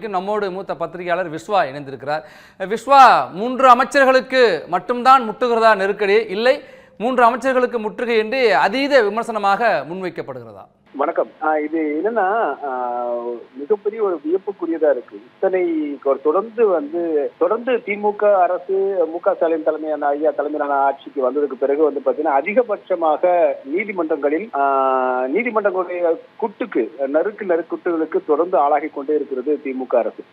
நம்மோடு மூத்த பத்திரிகையாளர் விஸ்வா இணைந்திருக்கிறார். விஸ்வா, 3 அமைச்சர்களுக்கு மட்டும்தான் முட்டுகிறதா நெருக்கடி, இல்லை 3 அமைச்சர்களுக்கு முற்றுகை என்று அதீத விமர்சனமாக முன்வைக்கப்படுகிறதா? வணக்கம். இது என்னன்னா மிகப்பெரிய ஒரு வியப்புக்குரியதா இருக்கு. இத்தனை தொடர்ந்து திமுக அரசு மு.க. ஸ்டாலின் தலைமையான ஐயா தலைமையிலான ஆட்சிக்கு வந்ததுக்கு பிறகு பாத்தீங்கன்னா அதிகபட்சமாக நீதிமன்றங்களுடைய நறுக்குகளுக்கு தொடர்ந்து ஆளாகி கொண்டே இருக்கிறது திமுக அரசு.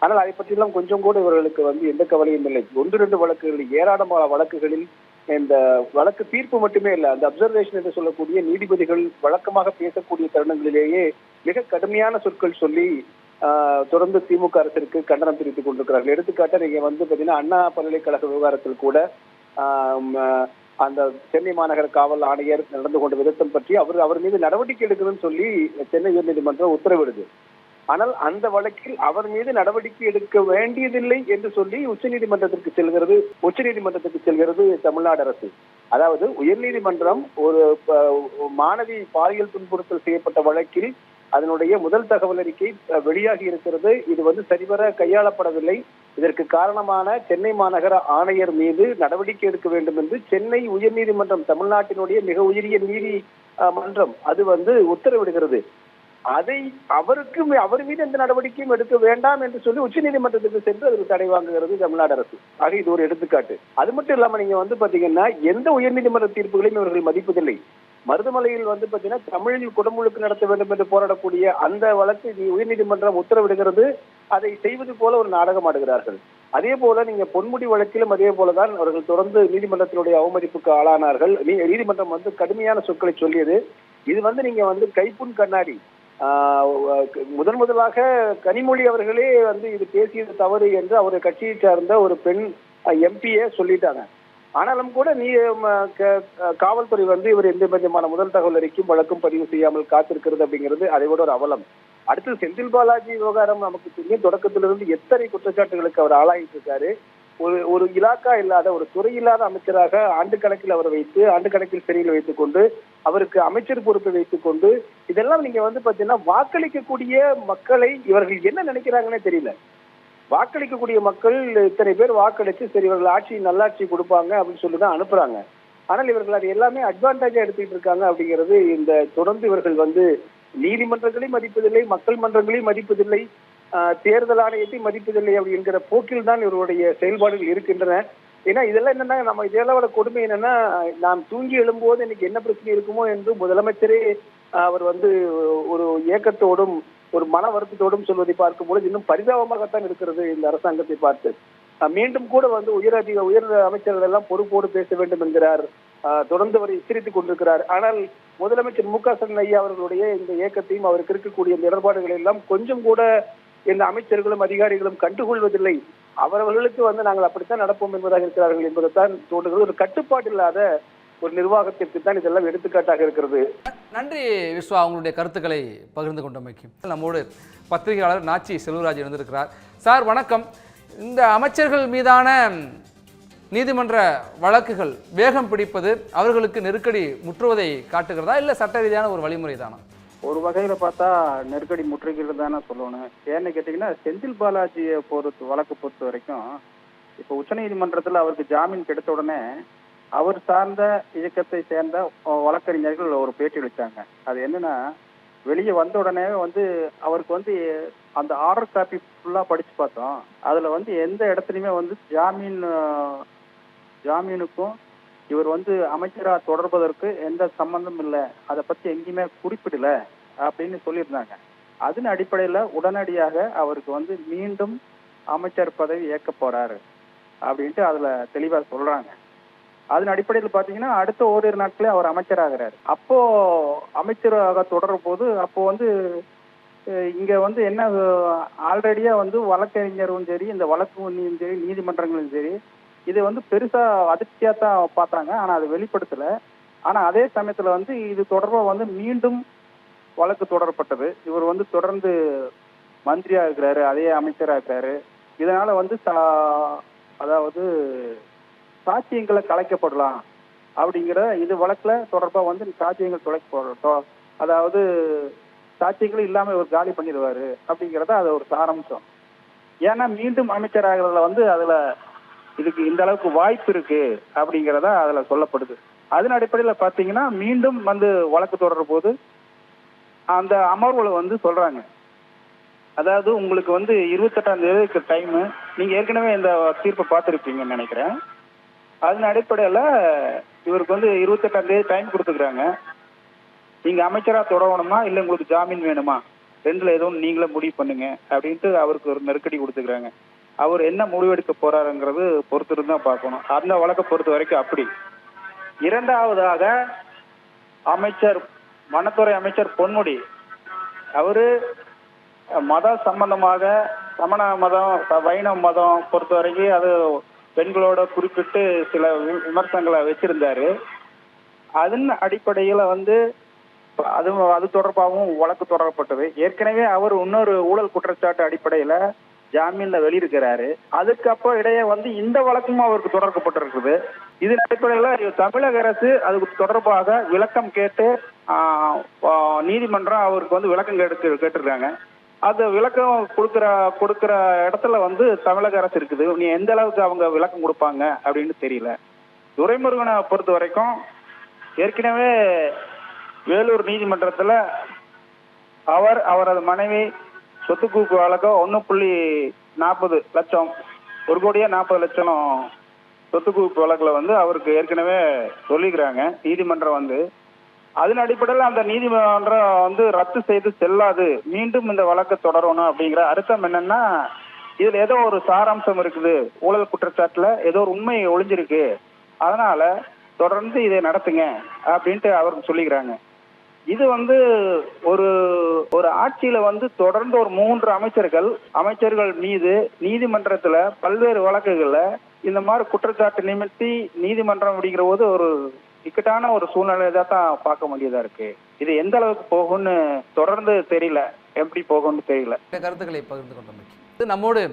ஆனால் அதை பற்றியெல்லாம் கொஞ்சம் கூட இவர்களுக்கு எந்த கவலையும் இல்லை. 1-2 வழக்குகளில், ஏராளமான வழக்குகளில் இந்த வழக்கு தீர்ப்பு மட்டுமே இல்லை, அந்த அப்சர்வேஷன் என்று சொல்லக்கூடிய நீதிபதிகள் வழக்கமாக பேசக்கூடிய தருணங்களிலேயே மிக கடுமையான சொற்கள் சொல்லி தொடர்ந்து திமுக அரசிற்கு கண்டனம் தெரிவித்துக் கொண்டிருக்கிறார்கள். எடுத்துக்காட்ட நீங்க பாத்தீங்கன்னா அண்ணா பல்கலைக்கழக விவகாரத்தில் கூட அந்த சென்னை மாநகர காவல் ஆணையர் நடந்து கொண்ட விதத்தம் பற்றி அவர் மீது நடவடிக்கை எடுக்கணும்னு சொல்லி சென்னை உயர்நீதிமன்றம் உத்தரவிடுது. ஆனால் அந்த வழக்கில் அவர் மீது நடவடிக்கை எடுக்க வேண்டியதில்லை என்று சொல்லி உச்சநீதிமன்றத்திற்கு செல்கிறது தமிழ்நாடு அரசு. அதாவது உயர்நீதிமன்றம் ஒரு மாணவி பாலியல் துன்புறுத்தல் செய்யப்பட்ட வழக்கில் அதனுடைய முதல் தகவல் அறிக்கை வெளியாகி இருக்கிறது. இது சரிவர கையாளப்படவில்லை. இதற்கு காரணமான சென்னை மாநகர ஆணையர் மீது நடவடிக்கை எடுக்க வேண்டும் என்று சென்னை உயர்நீதிமன்றம், தமிழ்நாட்டினுடைய மிக உயரிய நீதி மன்றம், அது உத்தரவிடுகிறது. அவர் மீது எந்த நடவடிக்கையும் எடுக்க வேண்டாம் என்று சொல்லி உச்சநீதிமன்றத்துக்கு சென்று அதற்கு தடை வாங்குகிறது தமிழ்நாடு அரசு. ஆக இது ஒரு எடுத்துக்காட்டு. அது மட்டும் இல்லாம நீங்க பாத்தீங்கன்னா எந்த உயர்நீதிமன்ற தீர்ப்புகளையும் இவர்கள் மதிப்பதில்லை. மருதமலையில் பாத்தீங்கன்னா தமிழில் குடமுழுக்கு நடத்த வேண்டும் என்று போராடக்கூடிய அந்த வழக்கு உயர்நீதிமன்றம் உத்தரவிடுகிறது. அதை செய்வது போல ஒரு நாடகம் ஆடுகிறார்கள். அதே போல நீங்க பொன்முடி வழக்கிலும் அதே போலதான் அவர்கள் தொடர்ந்து நீதிமன்றத்தினுடைய அவமதிப்புக்கு ஆளானார்கள். நீதிமன்றம் கடுமையான சொற்களை சொல்லியது. இது நீங்க கைப்புண் கண்ணாடி. முதலாக கனிமொழி அவர்களே இது பேசியது தவறு என்று அவருடைய கட்சியை சார்ந்த ஒரு பெண் எம்பியே சொல்லிட்டாங்க. ஆனாலும் கூட காவல்துறை இவர் எந்த விதமான முதல் தகவல் அறிக்கையும் வழக்கும் பதிவு செய்யாமல் காத்திருக்கிறது அப்படிங்கிறது அதை விட ஒரு அவலம். அடுத்து செந்தில் பாலாஜி விவகாரம் நமக்கு தெரியும். தொடக்கத்திலிருந்து எத்தனை குற்றச்சாட்டுகளுக்கு அவர் ஆளாகிட்டு இருக்காரு. ஒரு இலாக்கா இல்லாத, ஒரு துறை இல்லாத அமைச்சராக ஆண்டு கணக்கில் சிறையில் வைத்துக் கொண்டு அவருக்கு அமைச்சர் பொறுப்பை வைத்துக் கொண்டு இதெல்லாம் நீங்க பாத்தீங்கன்னா வாக்களிக்கக்கூடிய மக்களை இவர்கள் என்ன நினைக்கிறாங்கன்னே தெரியல. வாக்களிக்கக்கூடிய மக்கள் இத்தனை பேர் வாக்களிச்சு சரி இவர்கள் நல்லாட்சி கொடுப்பாங்க அப்படின்னு சொல்லிதான் அனுப்புறாங்க. ஆனால் இவர்கள் அது எல்லாமே அட்வான்டேஜா எடுத்துக்கிட்டு இருக்காங்க அப்படிங்கிறது இந்த தொடர்ந்து இவர்கள் நீதிமன்றங்களையும் மதிப்பதில்லை, மக்கள் மன்றங்களையும் மதிப்பதில்லை, தேர்தல் ஆணையத்தை மதிப்பதில்லை அப்படிங்கிற போக்கில் தான் இவருடைய செயல்பாடுகள் இருக்கின்றன. ஏன்னா இதெல்லாம் என்னன்னா நம்ம இதெல்லாம் கொடுமை என்னன்னா, நாம் தூங்கி எழும்போது இன்னைக்கு என்ன பிரச்சனை இருக்குமோ என்று முதலமைச்சரே அவர் ஒரு ஏக்கத்தோடும் ஒரு மன வருத்தத்தோடும் சொல்வதை பார்க்கும்போது இன்னும் பரிதாபமாகத்தான் இருக்கிறது இந்த அரசாங்கத்தை பார்த்து. மீண்டும் கூட உயர் அமைச்சர்கள் எல்லாம் பொறுப்போடு பேச வேண்டும் என்கிறார். தொடர்ந்து அவர் எச்சரித்துக் கொண்டிருக்கிறார். ஆனால் முதலமைச்சர் மு.க. ஸ்டாலின் ஐயா அவர்களுடைய இந்த இயக்கத்தையும் அவருக்கு இருக்கக்கூடிய இடர்பாடுகள் எல்லாம் கொஞ்சம் கூட இந்த அமைச்சர்களும் அதிகாரிகளும் கண்டுகொள்வதில்லை. அவர்களுக்கு நாங்கள் அப்படித்தான் நடப்போம் என்பதாக இருக்கிறார்கள் என்பதைத்தான் தோன்றுகிறது. ஒரு கட்டுப்பாடு இல்லாத ஒரு நிர்வாகத்திற்கு தான் இதெல்லாம் எடுத்துக்காட்டாக இருக்கிறது. நன்றி விஸ்வா, உங்களுடைய கருத்துக்களை பகிர்ந்து கொண்டமைக்கு. நம்மோடு பத்திரிகையாளர் நாச்சி செல்வராஜ் இருந்திருக்கிறார். சார் வணக்கம். இந்த அமைச்சர்கள் மீதான நீதிமன்ற வழக்குகள் வேகம் பிடிப்பது அவர்களுக்கு நெருக்கடி முற்றுவதை காட்டுகிறதா, இல்லை சட்ட ரீதியான ஒரு வழிமுறை தானா? ஒரு வகையில பார்த்தா நெருக்கடி முற்றுகிறது தானே சொல்லணும். ஏன்னு கேட்டீங்கன்னா செந்தில் பாலாஜியை வழக்கு பொறுத்த வரைக்கும் இப்ப உச்சநீதிமன்றத்துல அவருக்கு ஜாமீன் கிடைத்த உடனே அவர் சார்ந்த இயக்கத்தை சேர்ந்த வழக்கறிஞர்கள் ஒரு பேட்டி அளித்தாங்க. அது என்னன்னா, வெளியே வந்த உடனே அவருக்கு அந்த ஆர்டர் காப்பி ஃபுல்லா படிச்சு பார்த்தோம். அதுல எந்த இடத்துலயுமே ஜாமீனுக்கும் இவர் அமைச்சரா தொடர்பதற்கு எந்த சம்பந்தம் இல்லை, அதை பத்தி எங்கேயுமே குறிப்பிடல அப்படின்னு சொல்லியிருந்தாங்க. அதன் அடிப்படையில உடனடியாக அவருக்கு மீண்டும் அமைச்சர் பதவி ஏற்க போறாரு அப்படின்ட்டு அதுல தெளிவா சொல்றாங்க. அதன் அடிப்படையில் பாத்தீங்கன்னா அடுத்த ஓரிரு நாட்களே அவர் அமைச்சராகிறாரு. அப்போ அமைச்சராக தொடரும் போது அப்போ இங்க என்ன ஆல்ரெடியா வழக்கறிஞரும் சரி, இந்த வழக்கு சரி, நீதிமன்றங்களும் சரி, இது பெருசா அதிர்ச்சியா தான் பார்த்தாங்க. ஆனா அது வெளிப்படுத்தல. ஆனா அதே சமயத்துல இது தொடர்பா மீண்டும் வழக்கு தொடரப்பட்டது. இவர் தொடர்ந்து மந்திரியா இருக்கிறாரு, அதே அமைச்சரா இருக்கிறாரு. இதனால அதாவது சாட்சியங்களை கலைக்கப்படலாம் அப்படிங்கிற இது வழக்குல தொடர்பா சாட்சியங்கள் அதாவது சாட்சியங்களும் இல்லாம இவர் காலி பண்ணிடுவாரு அப்படிங்கறத அது ஒரு சாராம்சம். ஏன்னா மீண்டும் அமைச்சராகிறதுல வந்து அதுல இதுக்கு இந்த அளவுக்கு வாய்ப்பு இருக்கு அப்படிங்கிறத அதுல சொல்லப்படுது. அதன் அடிப்படையில பாத்தீங்கன்னா மீண்டும் வந்து வழக்கு தொடர்ற போது அந்த அமர்வுல வந்து சொல்றாங்க, அதாவது உங்களுக்கு வந்து 28ஆம் தேதிக்கு டைம், நீங்க ஏற்கனவே இந்த தீர்ப்பை பார்த்துருப்பீங்கன்னு நினைக்கிறேன். அதன் அடிப்படையில இவருக்கு வந்து 28ஆம் தேதி டைம் கொடுத்துக்கிறாங்க. நீங்க அமைச்சரா தொடரணுமா இல்ல உங்களுக்கு ஜாமீன் வேணுமா, ரெண்டுல ஏதோ நீங்களே முடிவு பண்ணுங்க அப்படின்ட்டு அவருக்கு ஒரு நெருக்கடி கொடுத்துக்கிறாங்க. அவர் என்ன முடிவெடுக்க போறாருங்கிறது பொறுத்திருந்து தான் பார்க்கணும். அந்த வழக்கை பொறுத்த வரைக்கும் அப்படி. இரண்டாவதாக அமைச்சர் வனத்துறை அமைச்சர் பொன்முடி அவரு மத சம்பந்தமாக சமண மதம் வைணவ மதம் பொறுத்த வரைக்கும் அது பெண்களோட குறிப்பிட்டு சில விமர்சனங்களை வச்சிருந்தாரு. அதன் அடிப்படையில வந்து அது தொடர்பாகவும் வழக்கு தொடரப்பட்டது. ஏற்கனவே அவர் இன்னொரு ஊழல் குற்றச்சாட்டு அடிப்படையில ஜாமீன்ல வெளியிருக்கிறாரு. அதுக்கப்புறம் இடையே வந்து இந்த வழக்கும் அவருக்கு தொடர்க்கப்பட்டிருக்குது. இதன் அடிப்படையில தமிழக அரசு அதுக்கு தொடர்பாக விளக்கம் கேட்டு நீதிமன்றம் அவருக்கு வந்து விளக்கம் கேட்டிருக்காங்க. அது விளக்கம் கொடுக்கிற இடத்துல வந்து தமிழக அரசு இருக்குது. நீ எந்த அளவுக்கு அவங்க விளக்கம் கொடுப்பாங்க அப்படின்னு தெரியல. துரைமுருகனை பொறுத்த வரைக்கும் ஏற்கனவே வேலூர் நீதிமன்றத்துல அவரது மனைவி சொத்து குவிப்பு வழக்கம் 1.40 லட்சம் 1,40,00,000 சொத்து குவிப்பு வழக்குல வந்து அவருக்கு ஏற்கனவே சொல்லிக்கிறாங்க நீதிமன்றம் வந்து. அதன் அடிப்படையில் அந்த நீதிமன்றம் வந்து ரத்து செய்து செல்லாது, மீண்டும் இந்த வழக்கை தொடரணும் அப்படிங்கிற அர்த்தம் என்னன்னா, இதுல ஏதோ ஒரு சாராம்சம் இருக்குது, ஊழல் குற்றச்சாட்டுல ஏதோ ஒரு உண்மை ஒளிஞ்சிருக்கு, அதனால தொடர்ந்து இதை நடத்துங்க அப்படின்ட்டு அவருக்கு சொல்லிக்கிறாங்க. இது வந்து ஒரு ஆட்சியில வந்து தொடர்ந்து ஒரு 3 அமைச்சர்கள் மீது நீதிமன்றத்துல பல்வேறு வழக்குகள்ல இந்த மாதிரி குற்றச்சாட்டு நிமித்தி நீதிமன்றம் அப்படிங்கிற போது ஒரு இக்கட்டான ஒரு சூழ்நிலையை தான் பார்க்க வேண்டியதா இருக்கு. இது எந்த அளவுக்கு போகும்னு தொடர்ந்து தெரியல, எப்படி போகும்னு தெரியல. கருத்துக்களை பகிர்ந்து கொண்டமைக்கு நம்மோடு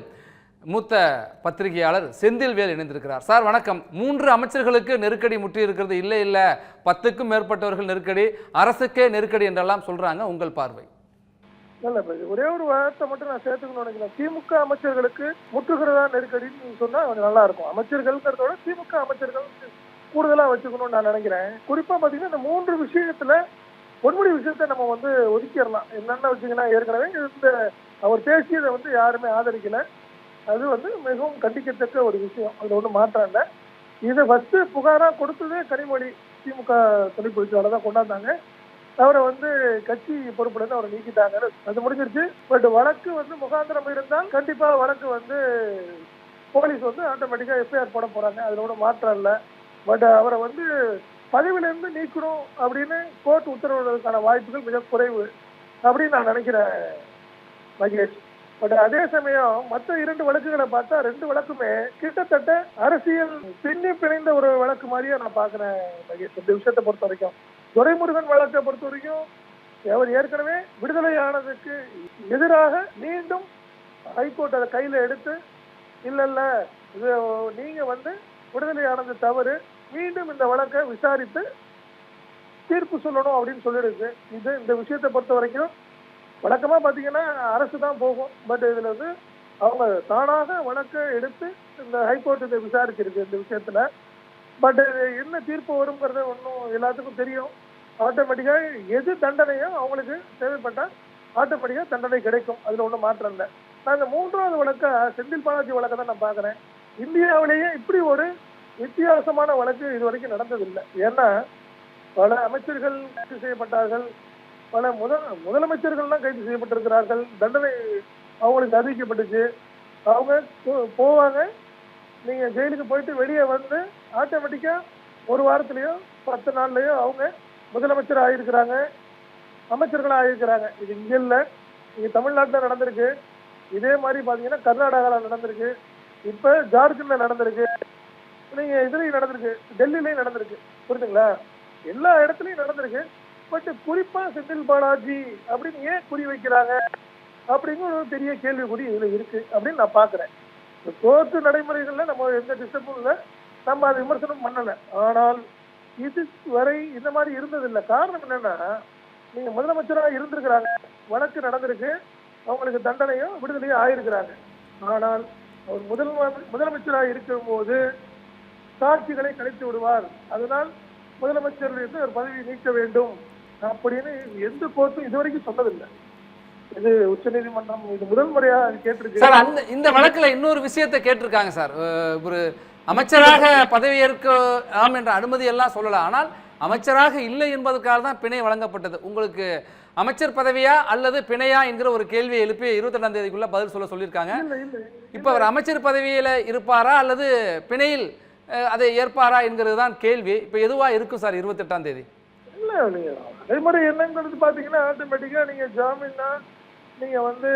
மூத்த பத்திரிகையாளர் செந்தில்வேல் இணைந்திருக்கிறார். சார் வணக்கம். 3 அமைச்சர்களுக்கு நெருக்கடி முற்றி இருக்கிறது. இல்லை 10க்கும் மேற்பட்டவர்கள் நெருக்கடி, அரசுக்கே நெருக்கடி என்றெல்லாம் சொல்றாங்க. உங்கள் பார்வை? இல்ல, ஒரே ஒரு வார்த்தை மட்டும் நான் சேர்த்துக்கணும்னு நினைக்கிறேன். திமுக அமைச்சர்களுக்கு முற்றுகிறதா நெருக்கடின்னு சொன்னா கொஞ்சம் நல்லா இருக்கும். அமைச்சர்கள்ங்கிறதோட திமுக அமைச்சர்கள் கூடுதலா வச்சுக்கணும்னு நான் நினைக்கிறேன். குறிப்பா பாத்தீங்கன்னா இந்த 3 விஷயத்துல பொன்முடி விஷயத்த நம்ம வந்து ஒதுக்கிடலாம். என்னென்ன வச்சுங்கன்னா, ஏற்கனவே இந்த அவர் பேசியதை வந்து யாருமே ஆதரிக்கல. அது வந்து மிகவும் கண்டிக்கத்தக்க ஒரு விஷயம், அது ஒன்றும் மாற்றம் இல்லை. இதை ஃபர்ஸ்ட் புகாரா கொடுத்ததே கனிமொழி திமுக துணை பொதுச்செயலாளர் தான் கொண்டாந்தாங்க. அவரை வந்து கட்சி பொறுப்புலேருந்து அவரை நீக்கிட்டாங்க, அது முடிஞ்சிருச்சு. பட் வழக்கு வந்து முகாந்திரம் இருந்தால் கண்டிப்பா வழக்கு வந்து போலீஸ் வந்து ஆட்டோமேட்டிக்கா எஃப்ஐஆர் போட போறாங்க, அதுல ஒன்றும் மாற்றம் இல்லை. பட் அவரை வந்து பதவியிலிருந்து நீக்கணும் அப்படின்னு கோர்ட் உத்தரவுக்கான வாய்ப்புகள் மிக குறைவு அப்படின்னு நான் நினைக்கிறேன் மகேஷ். பட் அதே சமயம் மற்ற 2 வழக்குகளை பார்த்தா 2 வழக்குமே கிட்டத்தட்ட அரசியல் பின்னி பிணைந்த ஒரு வழக்கு மாதிரியே நான் பாக்குறேன் மகேஷ். இந்த விஷயத்தை பொறுத்த வரைக்கும் துரைமுருகன் வழக்கை பொறுத்த வரைக்கும் அவர் ஏற்கனவே விடுதலை ஆனதுக்கு எதிராக மீண்டும் ஹைகோர்ட் அதை கையில எடுத்து இல்ல இது நீங்க வந்து விடுதலை ஆனது தவறு, மீண்டும் இந்த வழக்கை விசாரித்து தீர்ப்பு சொல்லணும் அப்படின்னு சொல்லிடுச்சு. இந்த விஷயத்தை பொறுத்த வரைக்கும் வழக்கமா பாத்தீங்கன்னா அரசு தான் போகும். பட் இதுல வந்து அவங்க தானாக வழக்கை எடுத்து இந்த ஹைகோர்ட் இதை விசாரிச்சிருக்கு இந்த விஷயத்துல. பட் என்ன தீர்ப்பு வருங்கிறத ஒன்றும் எல்லாத்துக்கும் தெரியும். ஆட்டோமேட்டிக்கா எது தண்டனையோ அவங்களுக்கு தேவைப்பட்டா ஆட்டோமேட்டிக்கா தண்டனை கிடைக்கும், அதுல ஒன்றும் மாற்றம் இல்லை. நான் இந்த 3வது வழக்க செந்தில் பாலாஜி வழக்கை தான் நான் பாக்குறேன். இந்தியாவிலேயே இப்படி ஒரு வித்தியாசமான வழக்கு இது வரைக்கும் நடந்ததில்லை. ஏன்னா பல அமைச்சர்கள் கைது செய்யப்பட்டார்கள், பல முதலமைச்சர்கள்லாம் கைது செய்யப்பட்டிருக்கிறார்கள், தண்டனை அவங்களுக்கு அறிவிக்கப்பட்டுச்சு. அவங்க போவாங்க, நீங்க ஜெயிலுக்கு போயிட்டு வெளியே வந்து ஆட்டோமேட்டிக்கா 1 வாரத்திலயோ 10 நாள்லயோ அவங்க முதலமைச்சர் ஆகியிருக்கிறாங்க, அமைச்சர்களா ஆகியிருக்கிறாங்க. இது இங்க இல்லை, இங்க தமிழ்நாட்டில் நடந்திருக்கு. இதே மாதிரி பாத்தீங்கன்னா கர்நாடகாவில் நடந்திருக்கு, இப்ப ஜார்க்கண்ட்ல நடந்திருக்கு, நீங்க இதுலயும் நடந்திருக்கு, டெல்லியிலையும் நடந்திருக்கு. புரியுதுங்களா? எல்லா இடத்துலயும் நடந்திருக்கு. பட் குறிப்பா செந்தில் பாலாஜி அப்படின்னு ஏன் குறி வைக்கிறாங்க அப்படிங்கிற ஒரு பெரிய கேள்விக்குறி இதுல இருக்கு அப்படின்னு நான் பாக்குறேன். கோர்ட்டு நடைமுறைகள்ல நம்ம எந்த டிஸ்டர்பும் இல்லை, நம்ம அதை விமர்சனம் பண்ணல. ஆனால் இது வரை இந்த மாதிரி இருந்ததில்லை. காரணம் என்னன்னா, நீங்க முதலமைச்சராக இருந்திருக்கிறாங்க, வழக்கு நடந்திருக்கு, அவங்களுக்கு தண்டனையும் விடுதலையும் ஆயிருக்கிறாங்க. ஆனால் அவர் முதலமைச்சராக இருக்கும் போது சாட்சிகளை கழித்து விடுவார், அதனால் முதலமைச்சர் இருந்து ஒரு பதவி நீக்க வேண்டும் அப்படின்னு எந்த கோர்ட்டும் இதுவரைக்கும் சொன்னதில்லை. இது உச்சநீதிமன்றம் இது முதல் முறையா கேட்டிருக்கு சார். இந்த வழக்குல இன்னொரு விஷயத்தை கேட்டிருக்காங்க சார். ஒரு அமைச்சராக பதவியேற்கலாம் என்ற அனுமதி எல்லாம் சொல்லலாம், ஆனால் அமைச்சராக இல்லை என்பதற்காக தான் பிணை வழங்கப்பட்டது. உங்களுக்கு அமைச்சர் பதவியா அல்லது பிணையா என்கிற ஒரு கேள்வியை எழுப்பி 28ஆம் தேதிக்குள்ள பதில் சொல்லியிருக்காங்க. இப்ப அவர் அமைச்சர் பதவியில இருப்பாரா அல்லது பிணையில் அதை ஏற்பாரா என்கிறது தான் கேள்வி. இப்ப எதுவா இருக்கும் சார் 28ஆம் தேதி? இல்ல நீங்க அதே மாதிரி என்னங்கிறது பாத்தீங்கன்னா ஆட்டோமேட்டிக்கா நீங்க ஜாமீன்னா நீங்க வந்து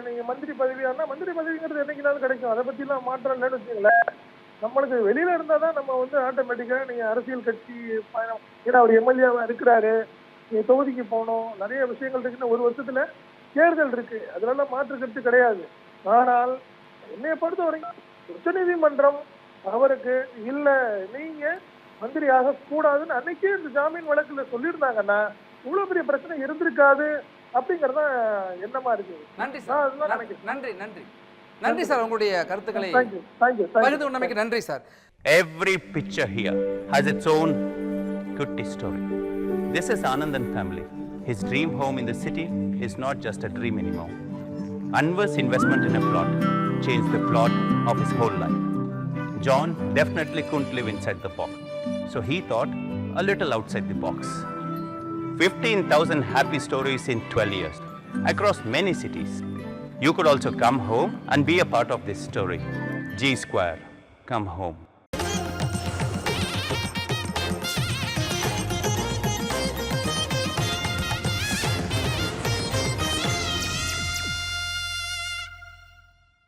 நீங்க மந்திரி பதவியானா மந்திரி பதவிங்கிறது என்னைக்குனாலும் கிடைக்கும், அதை பத்தி எல்லாம் மாற்றம் இல்லைன்னு வச்சுங்களேன். நம்மளுக்கு வெளியில இருந்தா தான் நம்ம வந்து ஆட்டோமேட்டிக்கா நீங்க அரசியல் கட்சி பயணம், ஏன்னா அவர் எம்எல்ஏவா இருக்கிறாரு, நீங்க தொகுதிக்கு போகணும், நிறைய விஷயங்கள் இருக்குன்னு ஒரு வருஷத்துல தேர்தல் இருக்கு, அதனால மாற்று கருத்து கிடையாது. ஆனால் என்னைய பொறுத்த வரைக்கும் உச்சநீதிமன்றம் அவருக்கு இல்ல நீங்க மந்திரி ஆக கூடாதுன்னு அன்னைக்கே இந்த ஜாமீன் வழக்குல சொல்லியிருந்தாங்கன்னா இவ்வளவு பெரிய பிரச்சனை இருந்திருக்காது அப்படிங்கறத எண்ணமா இருக்கு. நன்றி சார். நன்றி நன்றி நன்றி சார். உங்களுடைய கருத்துக்களை பகிர்ந்து கொண்டமைக்கு நன்றி sir. Every picture here has its own goody story. This is Anandan family. His dream home in the city is not just a dream anymore. Anwar's investment in a plot changed the plot of his whole life. John definitely couldn't live inside the box, so he thought a little outside the box. 15,000 happy stories in 12 years across many cities. You could also come home and be a part of this story. G Square, come home.